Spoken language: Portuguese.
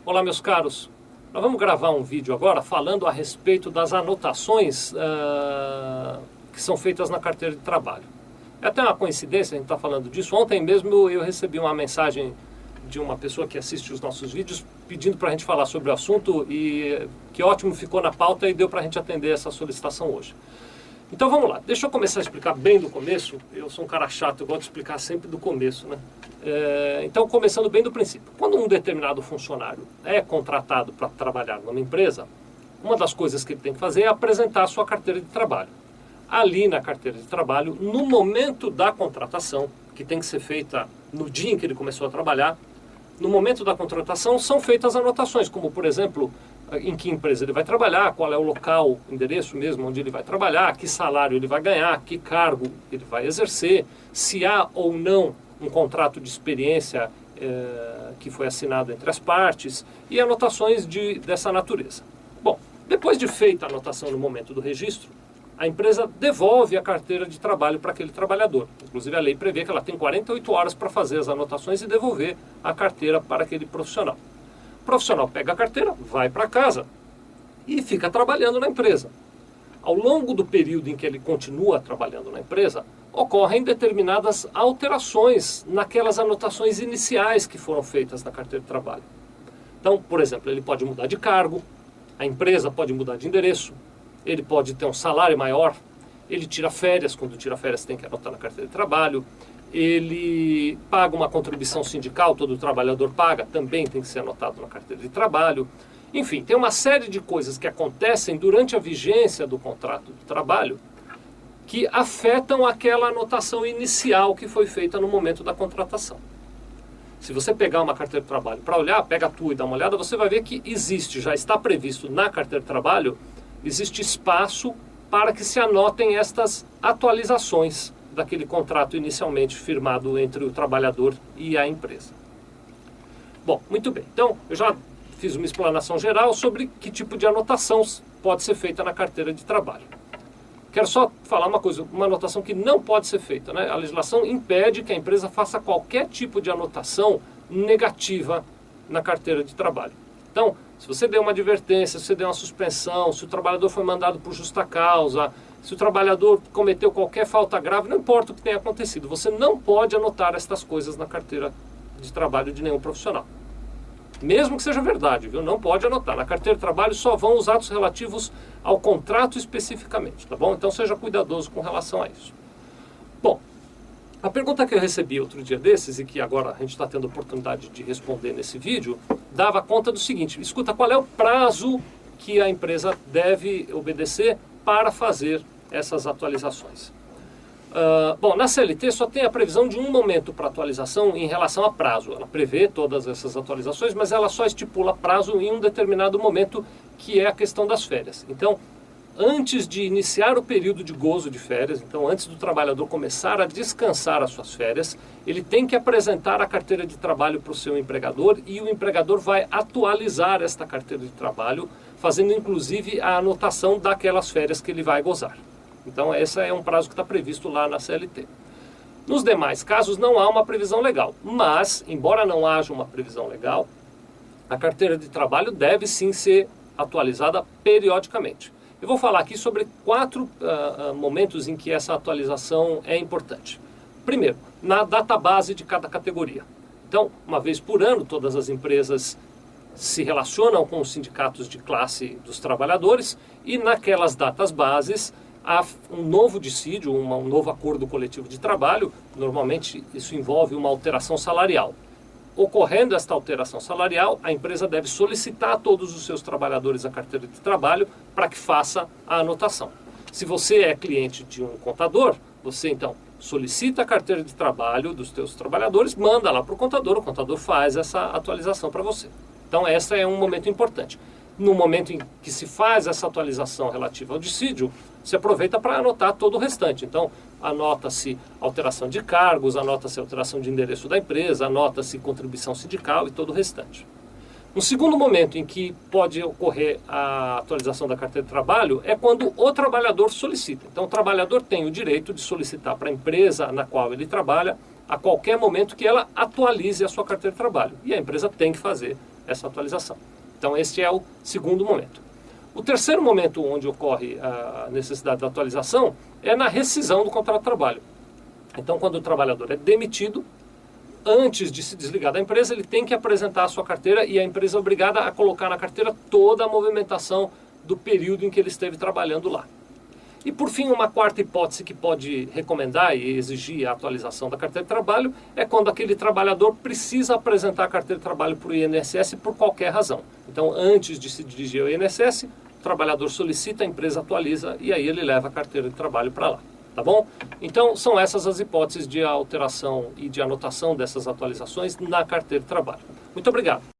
Olá, meus caros. Nós vamos gravar um vídeo agora falando a respeito das anotações que são feitas na carteira de trabalho. É até uma coincidência a gente estar falando disso. Ontem mesmo eu recebi uma mensagem de uma pessoa que assiste os nossos vídeos pedindo para a gente falar sobre o assunto e que ótimo, ficou na pauta e deu para a gente atender essa solicitação hoje. Então vamos lá, deixa eu começar a explicar bem do começo. Eu sou um cara chato, eu gosto de explicar sempre do começo, né? Então, começando bem do princípio. Quando um determinado funcionário é contratado para trabalhar numa empresa, uma das coisas que ele tem que fazer é apresentar a sua carteira de trabalho. Ali na carteira de trabalho, no momento da contratação, que tem que ser feita no dia em que ele começou a trabalhar, no momento da contratação são feitas anotações, como por exemplo, em que empresa ele vai trabalhar, qual é o local, o endereço mesmo onde ele vai trabalhar, que salário ele vai ganhar, que cargo ele vai exercer, se há ou não um contrato de experiência que foi assinado entre as partes e anotações dessa natureza. Bom, depois de feita a anotação no momento do registro, a empresa devolve a carteira de trabalho para aquele trabalhador. Inclusive a lei prevê que ela tem 48 horas para fazer as anotações e devolver a carteira para aquele profissional. O profissional pega a carteira, vai para casa e fica trabalhando na empresa. Ao longo do período em que ele continua trabalhando na empresa, ocorrem determinadas alterações naquelas anotações iniciais que foram feitas na carteira de trabalho. Então, por exemplo, ele pode mudar de cargo, a empresa pode mudar de endereço, ele pode ter um salário maior, ele tira férias, quando tira férias tem que anotar na carteira de trabalho, ele paga uma contribuição sindical, todo trabalhador paga, também tem que ser anotado na carteira de trabalho. Enfim, tem uma série de coisas que acontecem durante a vigência do contrato de trabalho que afetam aquela anotação inicial que foi feita no momento da contratação. Se você pegar uma carteira de trabalho para olhar, pega a tua e dá uma olhada, você vai ver que existe, já está previsto na carteira de trabalho, existe espaço para que se anotem estas atualizações daquele contrato inicialmente firmado entre o trabalhador e a empresa. Bom, muito bem. Então, eu já fiz uma explanação geral sobre que tipo de anotação pode ser feita na carteira de trabalho. Quero só falar uma coisa, uma anotação que não pode ser feita, né? A legislação impede que a empresa faça qualquer tipo de anotação negativa na carteira de trabalho. Então, se você deu uma advertência, se você deu uma suspensão, se o trabalhador foi mandado por justa causa, se o trabalhador cometeu qualquer falta grave, não importa o que tenha acontecido, você não pode anotar estas coisas na carteira de trabalho de nenhum profissional. Mesmo que seja verdade, viu? Não pode anotar. Na carteira de trabalho só vão os atos relativos ao contrato especificamente, tá bom? Então seja cuidadoso com relação a isso. Bom, a pergunta que eu recebi outro dia desses e que agora a gente está tendo a oportunidade de responder nesse vídeo, dava conta do seguinte: escuta, qual é o prazo que a empresa deve obedecer para fazer essas atualizações? Bom, na CLT só tem a previsão de um momento para atualização em relação a prazo. Ela prevê todas essas atualizações, mas ela só estipula prazo em um determinado momento, que é a questão das férias. Então, antes de iniciar o período de gozo de férias, então antes do trabalhador começar a descansar as suas férias, ele tem que apresentar a carteira de trabalho para o seu empregador e o empregador vai atualizar esta carteira de trabalho, fazendo inclusive a anotação daquelas férias que ele vai gozar. Então esse é um prazo que está previsto lá na CLT. Nos demais casos não há uma previsão legal, mas, embora não haja uma previsão legal, a carteira de trabalho deve sim ser atualizada periodicamente. Eu vou falar aqui sobre 4 momentos em que essa atualização é importante. Primeiro, na database de cada categoria. Então, uma vez por ano, todas as empresas se relacionam com os sindicatos de classe dos trabalhadores e naquelas datas bases há um novo dissídio, um novo acordo coletivo de trabalho. Normalmente isso envolve uma alteração salarial. Ocorrendo esta alteração salarial, a empresa deve solicitar a todos os seus trabalhadores a carteira de trabalho para que faça a anotação. Se você é cliente de um contador, você então solicita a carteira de trabalho dos seus trabalhadores, manda lá para o contador faz essa atualização para você. Então esse é um momento importante. No momento em que se faz essa atualização relativa ao dissídio, se aproveita para anotar todo o restante. Então, anota-se alteração de cargos, anota-se alteração de endereço da empresa, anota-se contribuição sindical e todo o restante. Um segundo momento em que pode ocorrer a atualização da carteira de trabalho é quando o trabalhador solicita. Então, o trabalhador tem o direito de solicitar para a empresa na qual ele trabalha, a qualquer momento, que ela atualize a sua carteira de trabalho. E a empresa tem que fazer essa atualização. Então, este é o segundo momento. O terceiro momento onde ocorre a necessidade da atualização é na rescisão do contrato de trabalho. Então, quando o trabalhador é demitido, antes de se desligar da empresa, ele tem que apresentar a sua carteira e a empresa é obrigada a colocar na carteira toda a movimentação do período em que ele esteve trabalhando lá. E, por fim, uma quarta hipótese que pode recomendar e exigir a atualização da carteira de trabalho é quando aquele trabalhador precisa apresentar a carteira de trabalho para o INSS por qualquer razão. Então, antes de se dirigir ao INSS, o trabalhador solicita, a empresa atualiza e aí ele leva a carteira de trabalho para lá. Tá bom? Então, são essas as hipóteses de alteração e de anotação dessas atualizações na carteira de trabalho. Muito obrigado.